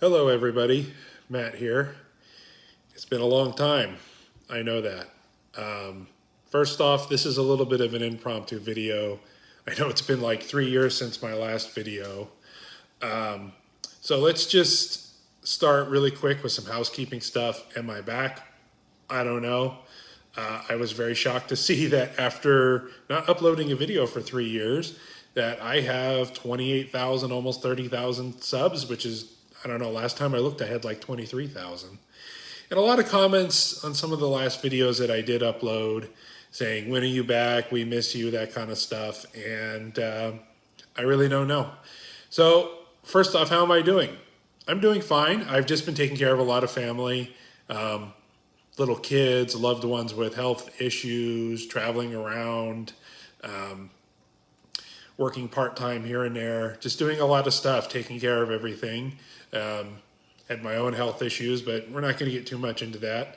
Hello, everybody. Matt here. It's been a long time. I know that. First off, this is a little bit of an impromptu video. I know it's been like 3 years since my last video. So let's just start really quick with some housekeeping stuff. Am I back? I don't know. I was very shocked to see that after not uploading a video for 3 years, that I have 28,000, almost 30,000 subs, which is, I don't know, last time I looked, I had like 23,000. And a lot of comments on some of the last videos that I did upload saying, when are you back? We miss you, that kind of stuff. And I really don't know. So, first off, how am I doing? I'm doing fine. I've just been taking care of a lot of family. Little kids, loved ones with health issues, traveling around, working part-time here and there, just doing a lot of stuff, taking care of everything. Had my own health issues, but we're not going to get too much into that.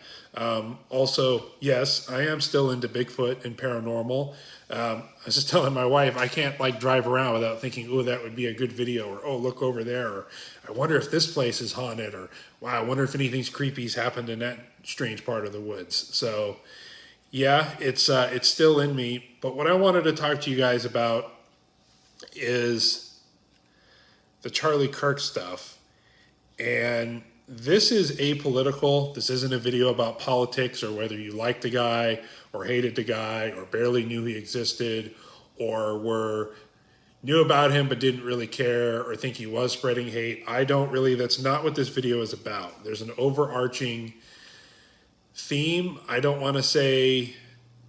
Also, yes, I am still into Bigfoot and paranormal. I was just telling my wife, I can't like drive around without thinking, oh, that would be a good video, or oh, look over there, or I wonder if this place is haunted, or wow, I wonder if anything's creepy's happened in that strange part of the woods. So, yeah, it's still in me. But what I wanted to talk to you guys about is the Charlie Kirk stuff. And this is apolitical. This isn't a video about politics or whether you liked the guy or hated the guy or barely knew he existed or knew about him but didn't really care or think he was spreading hate. That's not what this video is about. There's an overarching theme. I don't want to say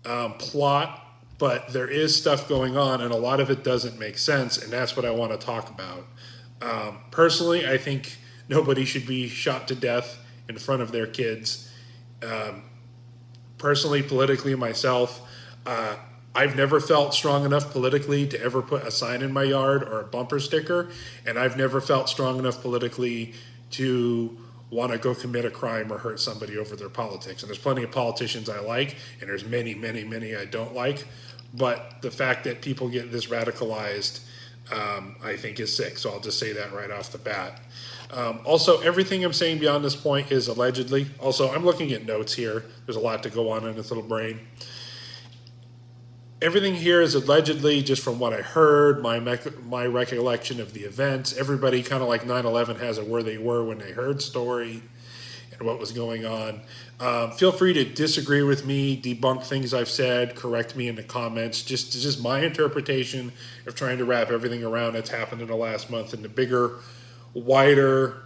plot, but there is stuff going on and a lot of it doesn't make sense, and that's what I want to talk about. Personally, I think nobody should be shot to death in front of their kids. Personally, politically, myself, I've never felt strong enough politically to ever put a sign in my yard or a bumper sticker, and I've never felt strong enough politically to want to go commit a crime or hurt somebody over their politics. And there's plenty of politicians I like, and there's many, many, many I don't like. But the fact that people get this radicalized, I think is sick. So I'll just say that right off the bat. Also, everything I'm saying beyond this point is allegedly. Also, I'm looking at notes here. There's a lot to go on in this little brain. Everything here is allegedly just from what I heard, my recollection of the events. Everybody kind of like 9/11 has a where they were when they heard story and what was going on. Feel free to disagree with me, debunk things I've said, correct me in the comments. Just my interpretation of trying to wrap everything around that's happened in the last month and the bigger, wider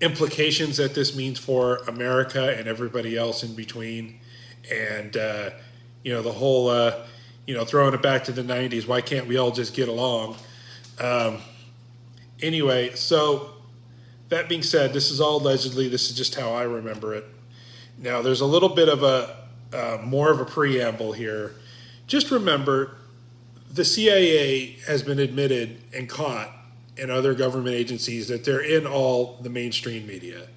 implications that this means for America and everybody else in between. And, the whole, throwing it back to the 90s, why can't we all just get along? Anyway, so that being said, this is all allegedly. This is just how I remember it. Now, there's a little bit of more of a preamble here. Just remember, the CIA has been admitted and caught in other government agencies that they're in all the mainstream media.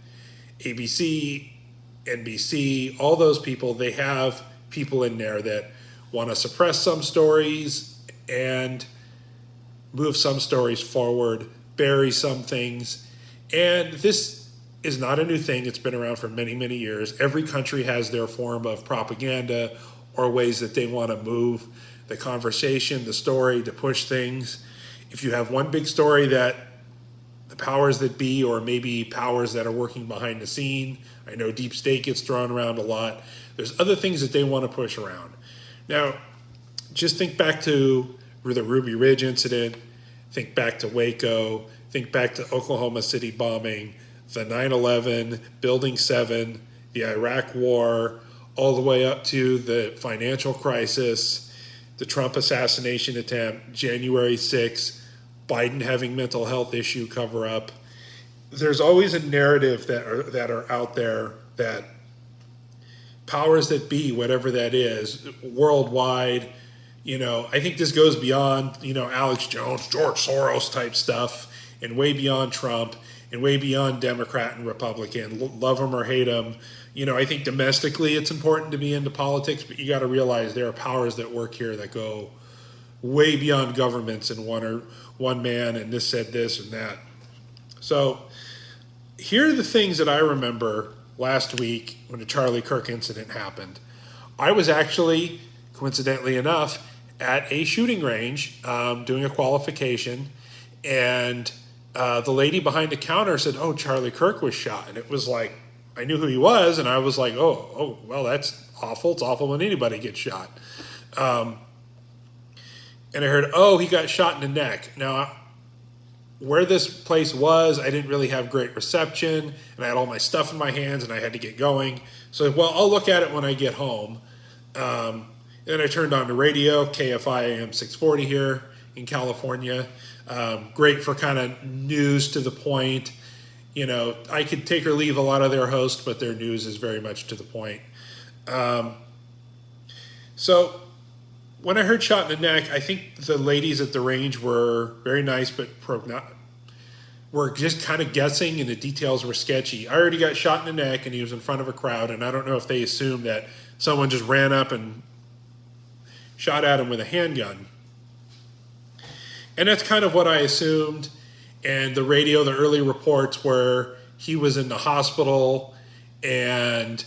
ABC, NBC, all those people, they have people in there that want to suppress some stories and move some stories forward, bury some things. And this is not a new thing. It's been around for many, many years. Every country has their form of propaganda or ways that they want to move the conversation, the story, to push things. If you have one big story that the powers that be, or maybe powers that are working behind the scene, I know deep state gets thrown around a lot. There's other things that they want to push around. Now, just think back to the Ruby Ridge incident, think back to Waco, think back to Oklahoma City bombing, the 9/11, Building 7, the Iraq War, all the way up to the financial crisis, the Trump assassination attempt, January 6th, Biden having mental health issue cover up. There's always a narrative that are out there that powers that be, whatever that is, worldwide, I think this goes beyond, Alex Jones, George Soros type stuff, and way beyond Trump, and way beyond Democrat and Republican, love them or hate them. I think domestically it's important to be into politics, but you got to realize there are powers that work here that go way beyond governments and one man and this said this and that. So here are the things that I remember last week when the Charlie Kirk incident happened. I was actually, coincidentally enough, at a shooting range doing a qualification, and the lady behind the counter said, "Oh, Charlie Kirk was shot." And it was like, I knew who he was, and I was like, oh, well, that's awful. It's awful when anybody gets shot. And I heard, oh, he got shot in the neck. Now, where this place was, I didn't really have great reception, and I had all my stuff in my hands, and I had to get going. So, well, I'll look at it when I get home. Then I turned on the radio, KFI AM 640 here in California. Great for kind of news to the point. You know, I could take or leave a lot of their hosts, but their news is very much to the point. So when I heard shot in the neck, I think the ladies at the range were very nice, but were just kind of guessing, and the details were sketchy. I already got shot in the neck, and he was in front of a crowd, and I don't know if they assumed that someone just ran up and shot at him with a handgun. And that's kind of what I assumed. And the radio, the early reports were he was in the hospital and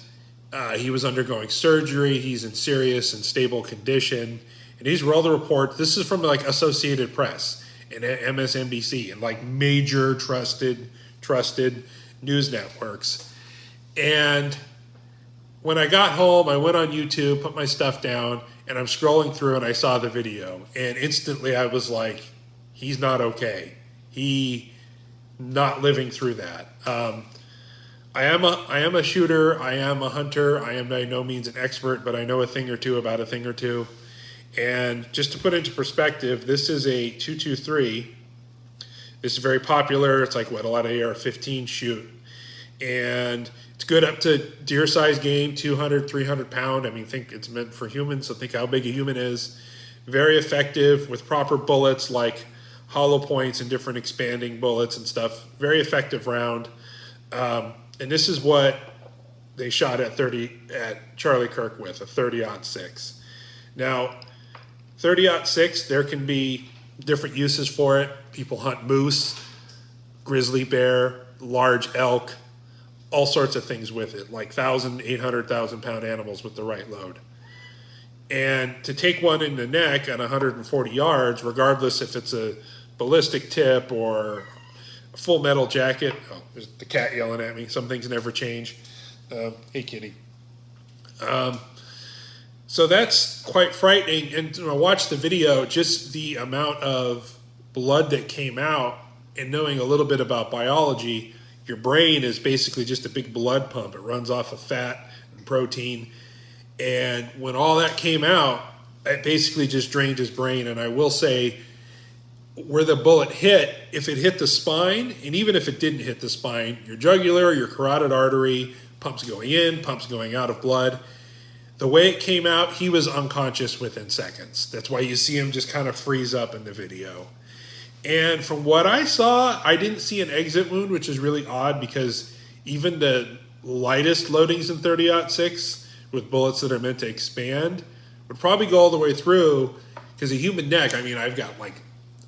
he was undergoing surgery. He's in serious and stable condition. And these were all the reports. This is from like Associated Press and MSNBC and like major trusted news networks. And when I got home, I went on YouTube, put my stuff down, and I'm scrolling through and I saw the video. And instantly I was like, he's not okay. He not living through that. I am a shooter. I am a hunter. I am by no means an expert, but I know a thing or two about a thing or two. And just to put into perspective, this is a 223. This is very popular. It's like what a lot of AR-15 shoot. And it's good up to deer-sized game, 200, 300 pound. I mean, think it's meant for humans, so think how big a human is. Very effective with proper bullets like hollow points and different expanding bullets and stuff. Very effective round. And this is what they shot at Charlie Kirk with, a 30-06. Now, 30-06, there can be different uses for it. People hunt moose, grizzly bear, large elk, all sorts of things with it, like 1,000, 800,000 pound animals with the right load. And to take one in the neck at 140 yards, regardless if it's a ballistic tip or a full metal jacket. Oh, there's the cat yelling at me. Some things never change. Hey, kitty. So that's quite frightening. And when I watched the video, just the amount of blood that came out, and knowing a little bit about biology, your brain is basically just a big blood pump. It runs off of fat and protein. And when all that came out, it basically just drained his brain. And I will say, where the bullet hit, if it hit the spine, and even if it didn't hit the spine, your jugular, your carotid artery, pumps going in, pumps going out of blood. The way it came out, he was unconscious within seconds. That's why you see him just kind of freeze up in the video. And from what I saw, I didn't see an exit wound, which is really odd because even the lightest loadings in 30-06 with bullets that are meant to expand would probably go all the way through, because a human neck, I mean, I've got like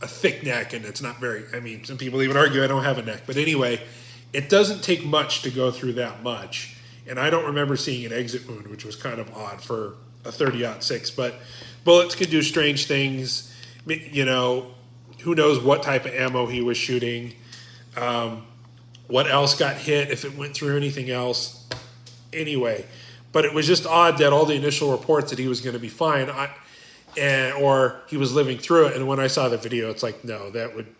a thick neck and it's not very, I mean, some people even argue I don't have a neck. But anyway, it doesn't take much to go through that much. And I don't remember seeing an exit wound, which was kind of odd for a 30-06. But bullets can do strange things. You know, who knows what type of ammo he was shooting. What else got hit, if it went through anything else. Anyway, but it was just odd that all the initial reports that he was going to be fine, or he was living through it. And when I saw the video, it's like, no,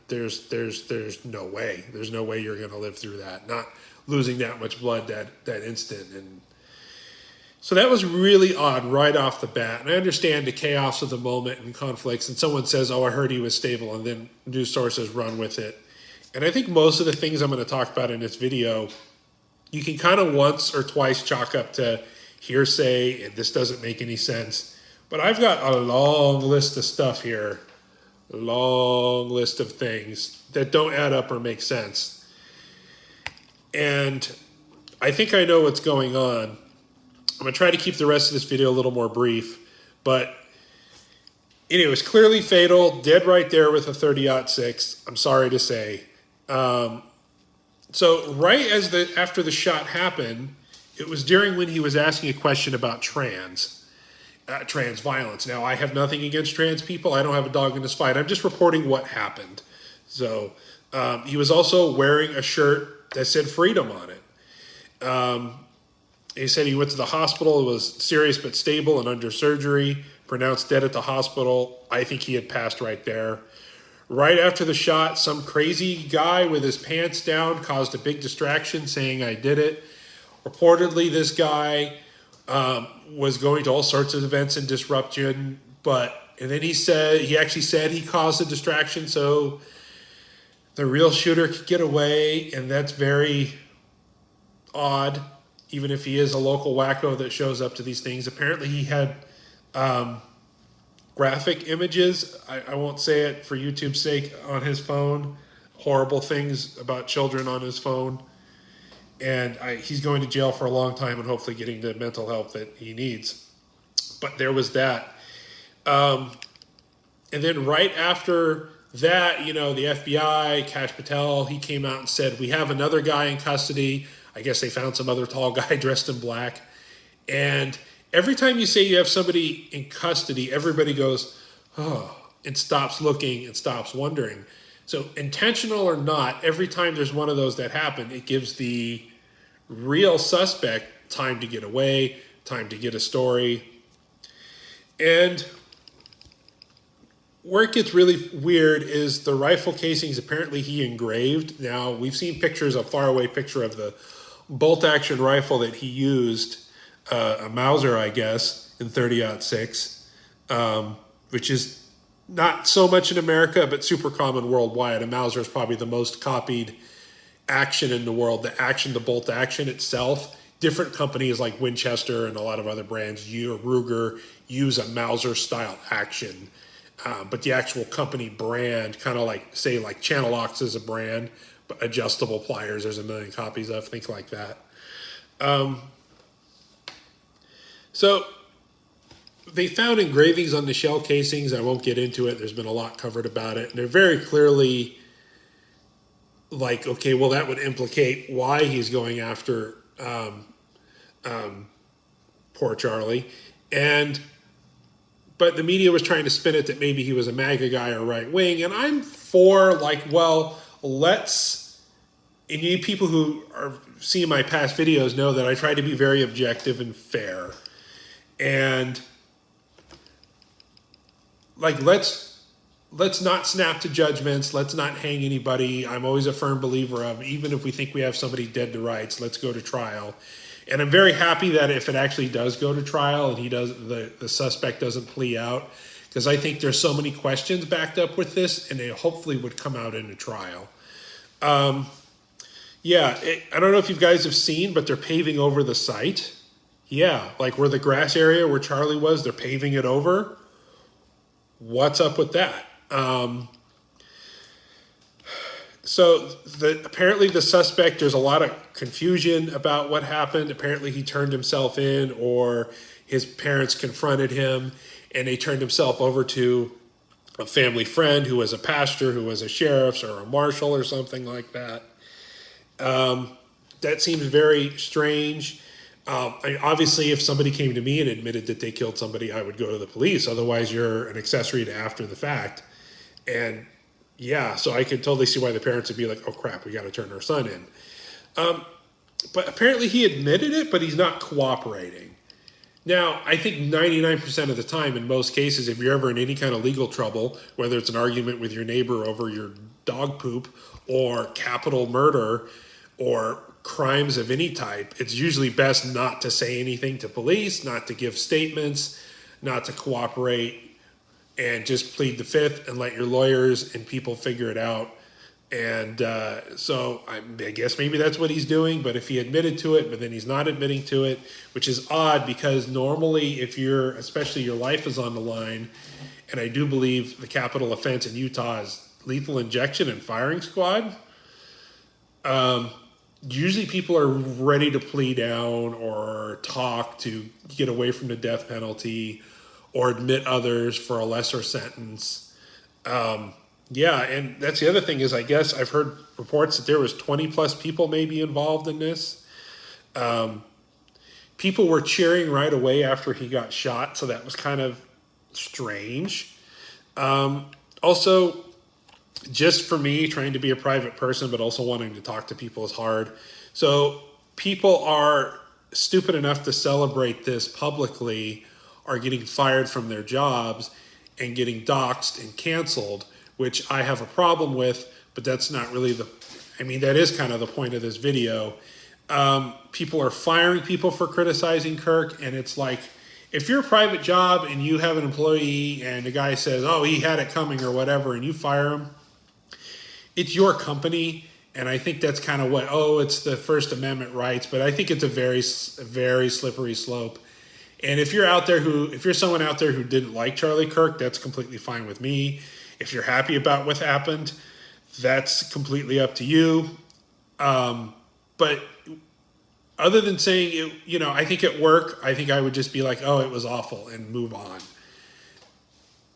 there's no way. There's no way you're going to live through that. Not losing that much blood that instant. And so that was really odd right off the bat. And I understand the chaos of the moment and conflicts. And someone says, oh, I heard he was stable. And then news sources run with it. And I think most of the things I'm going to talk about in this video, you can kind of once or twice chalk up to hearsay, and this doesn't make any sense. But I've got a long list of stuff here, a long list of things that don't add up or make sense. And I think I know what's going on. I'm going to try to keep the rest of this video a little more brief. But it was clearly fatal, dead right there with a 30-06, I'm sorry to say. So right as after the shot happened, it was during when he was asking a question about trans violence. Now, I have nothing against trans people. I don't have a dog in this fight. I'm just reporting what happened. So he was also wearing a shirt that said freedom on it. He said he went to the hospital, was serious but stable and under surgery, pronounced dead at the hospital. I think he had passed right there. Right after the shot, some crazy guy with his pants down caused a big distraction saying, I did it. Reportedly, this guy was going to all sorts of events and disruption, and then he actually said he caused a distraction so the real shooter could get away, and that's very odd, even if he is a local wacko that shows up to these things. Apparently he had graphic images, I won't say it for YouTube's sake, on his phone, horrible things about children on his phone. And he's going to jail for a long time and hopefully getting the mental help that he needs. But there was that. And then right after that, the FBI, Kash Patel, he came out and said, we have another guy in custody. I guess they found some other tall guy dressed in black. And every time you say you have somebody in custody, everybody goes, oh, and stops looking and stops wondering. So intentional or not, every time there's one of those that happen, it gives the real suspect time to get away, time to get a story. And where it gets really weird is the rifle casings apparently he engraved. Now, we've seen pictures, a faraway picture of the bolt-action rifle that he used, a Mauser, I guess, in 30-06, which is not so much in America, but super common worldwide. A Mauser is probably the most copied action in the world. The bolt action itself, different companies like Winchester and a lot of other brands, Ruger, use a Mauser style action. But the actual company brand, kind of like Channel Ox is a brand, but adjustable pliers, there's a million copies of, things like that. So they found engravings on the shell casings. I won't get into it. There's been a lot covered about it. And they're very clearly like, okay, well, that would implicate why he's going after poor Charlie. But the media was trying to spin it that maybe he was a MAGA guy or right wing. And I'm for and you people who are seeing my past videos know that I try to be very objective and fair. And let's not snap to judgments. Let's not hang anybody. I'm always a firm believer of, even if we think we have somebody dead to rights, let's go to trial. And I'm very happy that if it actually does go to trial and the suspect doesn't plea out, because I think there's so many questions backed up with this, and they hopefully would come out in a trial. I don't know if you guys have seen, but they're paving over the site. Yeah, like where the grass area where Charlie was, they're paving it over. What's up with that? Apparently the suspect, there's a lot of confusion about what happened. Apparently he turned himself in, or his parents confronted him and they turned himself over to a family friend who was a pastor, who was a sheriff or a marshal or something like that. That seems very strange. Obviously, if somebody came to me and admitted that they killed somebody, I would go to the police. Otherwise, you're an accessory to after the fact. And yeah, so I could totally see why the parents would be like, oh crap, we got to turn our son in. But apparently he admitted it, but he's not cooperating. Now, I think 99% of the time, in most cases, if you're ever in any kind of legal trouble, whether it's an argument with your neighbor over your dog poop or capital murder or crimes of any type, it's usually best not to say anything to police, not to give statements, not to cooperate, and just plead the fifth and let your lawyers and people figure it out. And so I guess maybe that's what he's doing, but if he admitted to it, but then he's not admitting to it, which is odd because normally especially your life is on the line, and I do believe the capital offense in Utah is lethal injection and firing squad. Usually people are ready to plea down or talk to get away from the death penalty or admit others for a lesser sentence. Yeah, and that's the other thing is I guess I've heard reports that there was 20 plus people maybe involved in this. Um, People were cheering right away after he got shot, so that was kind of strange. Also, just for me, trying to be a private person, but also wanting to talk to people is hard. So people are stupid enough to celebrate this publicly are getting fired from their jobs and getting doxxed and canceled, which I have a problem with, but that's not really that is kind of the point of this video. People are firing people for criticizing Kirk, and it's like, if you're a private job and you have an employee and the guy says, oh, he had it coming or whatever, and you fire him, it's your company. And I think that's kind of it's the First Amendment rights, but I think it's a very, very slippery slope. And if you're someone out there who didn't like Charlie Kirk, that's completely fine with me. If you're happy about what happened, that's completely up to you. But other than saying it, I think at work, I think I would just be like, oh, it was awful and move on.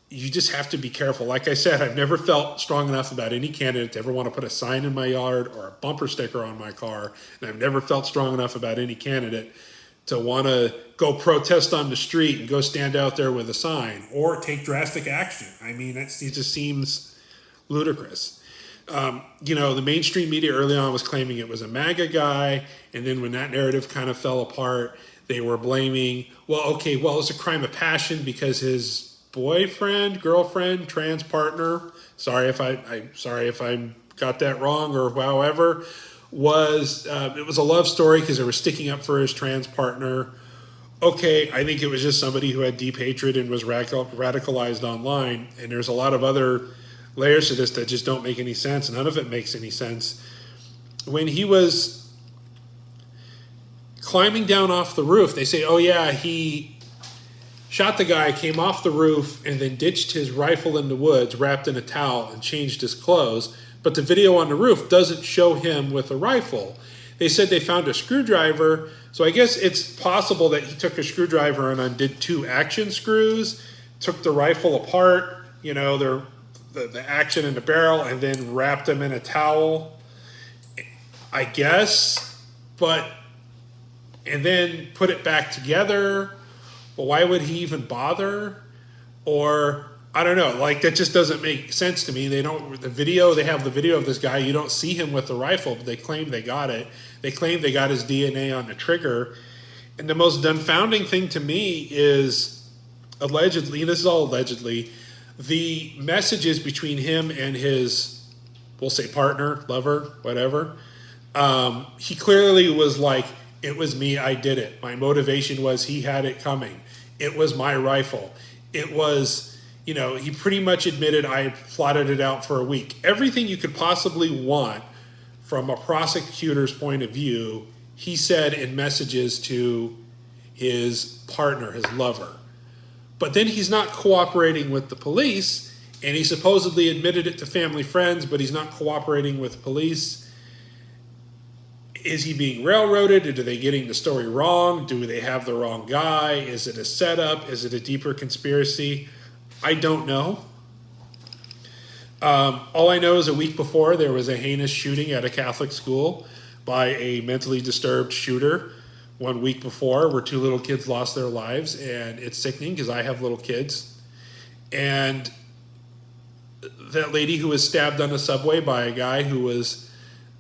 You just have to be careful. Like I said, I've never felt strong enough about any candidate to ever want to put a sign in my yard or a bumper sticker on my car. And I've never felt strong enough about any candidate to want to go protest on the street and go stand out there with a sign or take drastic action. I mean, it just seems ludicrous. The mainstream media early on was claiming it was a MAGA guy. And then when that narrative kind of fell apart, they were blaming, it was a crime of passion because his boyfriend, girlfriend, trans partner, sorry if I got that wrong or however, it was a love story because they were sticking up for his trans partner. Okay, I think it was just somebody who had deep hatred and was radicalized online. And there's a lot of other layers to this that just don't make any sense. None of it makes any sense. When he was climbing down off the roof, they say, oh yeah, he shot the guy, came off the roof, and then ditched his rifle in the woods, wrapped in a towel, and changed his clothes. But the video on the roof doesn't show him with a rifle. They said they found a screwdriver, so I guess it's possible that he took a screwdriver and undid 2 action screws, took the rifle apart, the action in the barrel, and then wrapped them in a towel, I guess, and then put it back together. Well, why would he even bother? Or, I don't know, that just doesn't make sense to me. They have the video of this guy. You don't see him with the rifle, but they claim they got it. They claim they got his DNA on the trigger. And the most dumbfounding thing to me is, allegedly, this is all allegedly, the messages between him and his, we'll say partner, lover, whatever. He clearly was like, it was me, I did it. My motivation was he had it coming. It was my rifle. It was, he pretty much admitted I plotted it out for a week. Everything you could possibly want from a prosecutor's point of view, he said in messages to his partner, his lover. But then he's not cooperating with the police, and he supposedly admitted it to family friends, but he's not cooperating with police. Is he being railroaded? Are they getting the story wrong? Do they have the wrong guy? Is it a setup? Is it a deeper conspiracy? I don't know. All I know is a week before there was a heinous shooting at a Catholic school by a mentally disturbed shooter. 1 week before, where 2 little kids lost their lives, and it's sickening because I have little kids. And that lady who was stabbed on the subway by a guy who was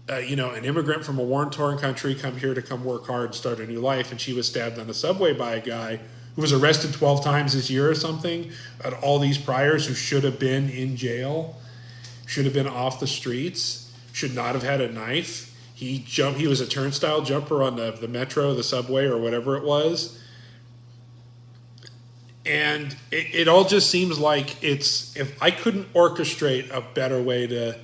an immigrant from a war-torn country, come here to come work hard and start a new life, and she was stabbed on the subway by a guy who was arrested 12 times this year or something, at all these priors, who should have been in jail, should have been off the streets, should not have had a knife. He was a turnstile jumper on the metro, the subway, or whatever it was. And it all just seems like if I couldn't orchestrate a better way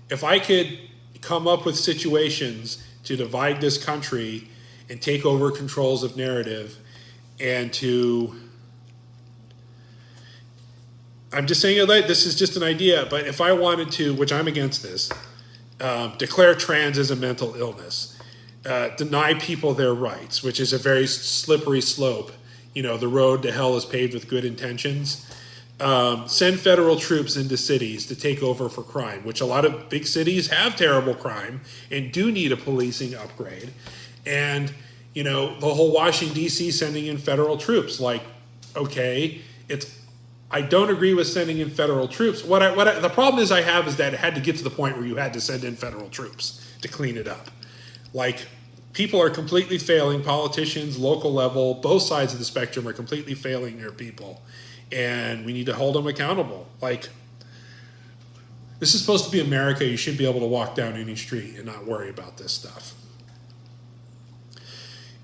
if I could come up with situations to divide this country and take over controls of narrative and I'm just saying this is just an idea, but if I wanted to, which I'm against this, declare trans as a mental illness, deny people their rights, which is a very slippery slope. The road to hell is paved with good intentions. send federal troops into cities to take over for crime, which a lot of big cities have terrible crime and do need a policing upgrade. And, you know, the whole Washington, D.C. sending in federal troops, like, okay, I don't agree with sending in federal troops. The problem is that it had to get to the point where you had to send in federal troops to clean it up. Like, people are completely failing. Politicians, local level, both sides of the spectrum are completely failing their people. And we need to hold them accountable. Like, this is supposed to be America. You should be able to walk down any street and not worry about this stuff.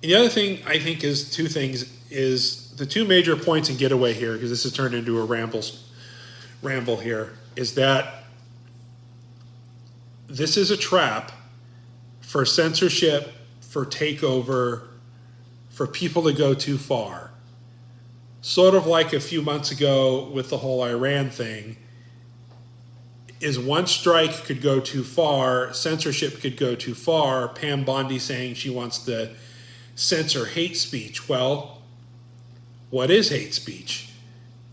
And the other thing I think is two things is the two major points in Getaway here, because this has turned into a ramble here, is that this is a trap for censorship, for takeover, for people to go too far. Sort of like a few months ago with the whole Iran thing, is one strike could go too far, censorship could go too far. Pam Bondi saying she wants to censor hate speech. Well, what is hate speech?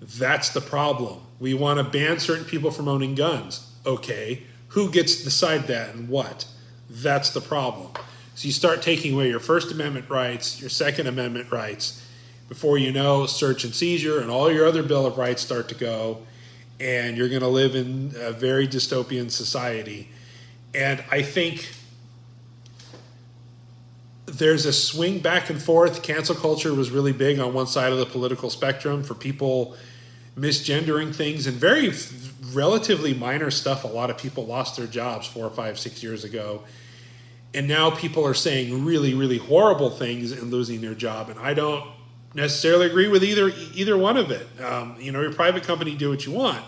That's the problem. We want to ban certain people from owning guns. Okay, who gets to decide that and what? That's the problem. So you start taking away your First Amendment rights, your Second Amendment rights. Before you know, search and seizure and all your other Bill of Rights start to go, and you're going to live in a very dystopian society. And I think there's a swing back and forth. Cancel culture was really big on one side of the political spectrum for people misgendering things and very relatively minor stuff. A lot of people lost their jobs 4, 5, 6 years ago. And now people are saying really, really horrible things and losing their job. And I don't necessarily agree with either one of it. Your private company, do what you want,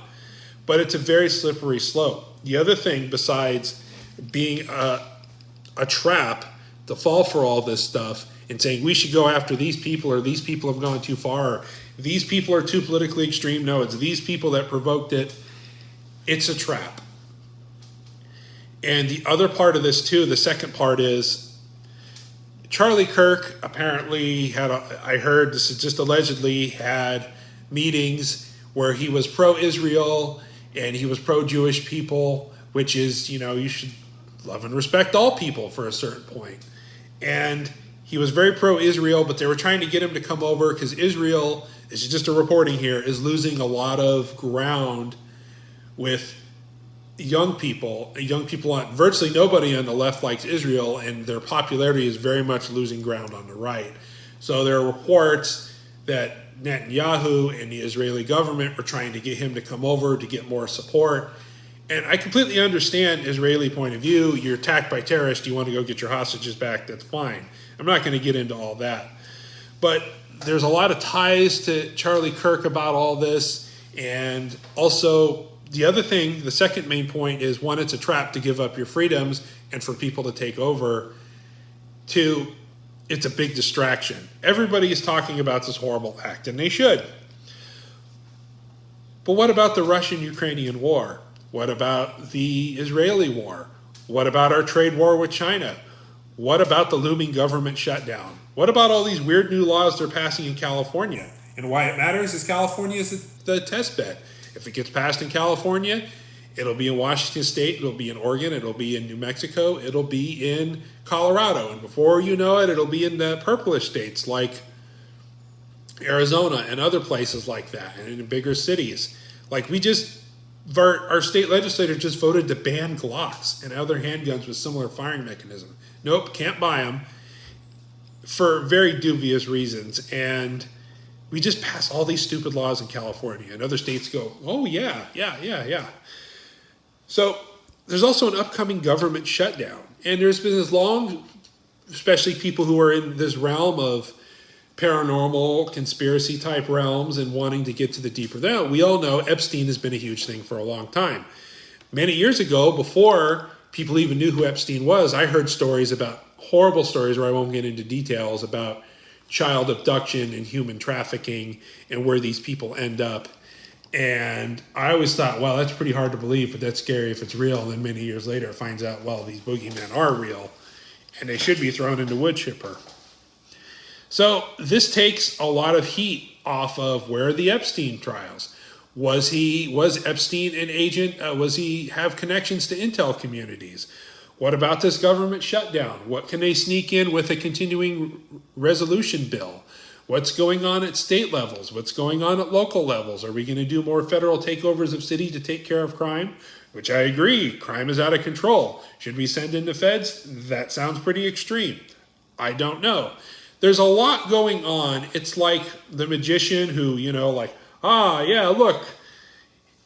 but it's a very slippery slope. The other thing, besides being a trap to fall for all this stuff and saying we should go after these people, or these people have gone too far, or these people are too politically extreme. No, it's these people that provoked it. It's a trap. And the other part of this too, the second part is, Charlie Kirk apparently I heard this is just allegedly, had meetings where he was pro-Israel and he was pro-Jewish people, which is, you should love and respect all people for a certain point. And he was very pro-Israel, but they were trying to get him to come over because Israel, this is just a reporting here, is losing a lot of ground with young people on virtually nobody on the left likes Israel, and their popularity is very much losing ground on the right. So there are reports that Netanyahu and the Israeli government were trying to get him to come over to get more support. And I completely understand Israeli point of view. You're attacked by terrorists. You want to go get your hostages back. That's fine. I'm not going to get into all that. But there's a lot of ties to Charlie Kirk about all this. And also, the other thing, the second main point is, one, it's a trap to give up your freedoms and for people to take over. Two, it's a big distraction. Everybody is talking about this horrible act, and they should. But what about the Russian-Ukrainian war? What about the Israeli war? What about our trade war with China? What about the looming government shutdown? What about all these weird new laws they're passing in California? And why it matters is California is the test bed. If it gets passed in California, it'll be in Washington State, it'll be in Oregon, it'll be in New Mexico, it'll be in Colorado. And before you know it, it'll be in the purplish states like Arizona and other places like that, and in bigger cities. Like our state legislature just voted to ban Glocks and other handguns with similar firing mechanism. Nope, can't buy them for very dubious reasons. And we just pass all these stupid laws in California, and other states go, oh, yeah. So there's also an upcoming government shutdown. And there's been this long, especially people who are in this realm of paranormal, conspiracy type realms and wanting to get to the deeper down. We all know Epstein has been a huge thing for a long time. Many years ago, before people even knew who Epstein was, I heard horrible stories where I won't get into details about child abduction and human trafficking and where these people end up. And I always thought, well, that's pretty hard to believe, but that's scary if it's real. And then many years later, it finds out, well, these boogeymen are real and they should be thrown into wood chipper. So this takes a lot of heat off of where are the Epstein trials? Was Epstein an agent? Was he have connections to intel communities? What about this government shutdown? What can they sneak in with a continuing resolution bill? What's going on at state levels? What's going on at local levels? Are we going to do more federal takeovers of cities to take care of crime? Which I agree, crime is out of control. Should we send in the feds? That sounds pretty extreme. I don't know. There's a lot going on. It's like the magician who, yeah, look,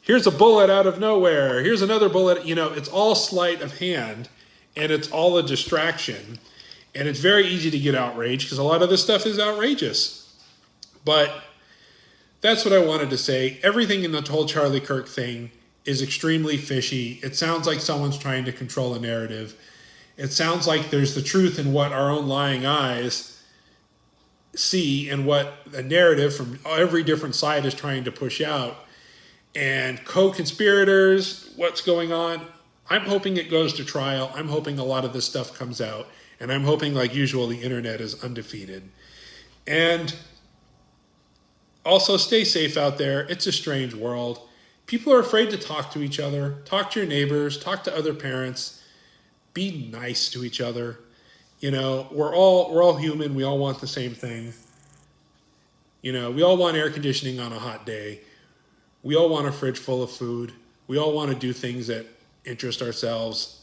here's a bullet out of nowhere. Here's another bullet. It's all sleight of hand, and it's all a distraction. And it's very easy to get outraged because a lot of this stuff is outrageous. But that's what I wanted to say. Everything in the whole Charlie Kirk thing is extremely fishy. It sounds like someone's trying to control a narrative. It sounds like there's the truth in what our own lying eyes see and what a narrative from every different side is trying to push out. And co-conspirators, what's going on? I'm hoping it goes to trial. I'm hoping a lot of this stuff comes out. And I'm hoping, like usual, the internet is undefeated. And also stay safe out there. It's a strange world. People are afraid to talk to each other. Talk to your neighbors. Talk to other parents. Be nice to each other. We're all human. We all want the same thing. We all want air conditioning on a hot day. We all want a fridge full of food. We all want to do things that interest ourselves.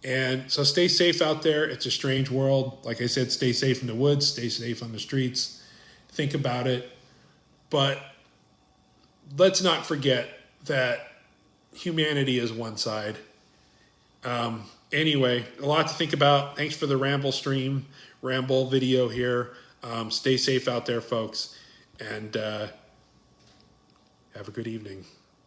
And so stay safe out there. It's a strange world. Like I said, stay safe in the woods. Stay safe on the streets. Think about it. But let's not forget that humanity is one side. Anyway, a lot to think about. Thanks for the Ramble stream, Ramble video here. Stay safe out there, folks, and have a good evening.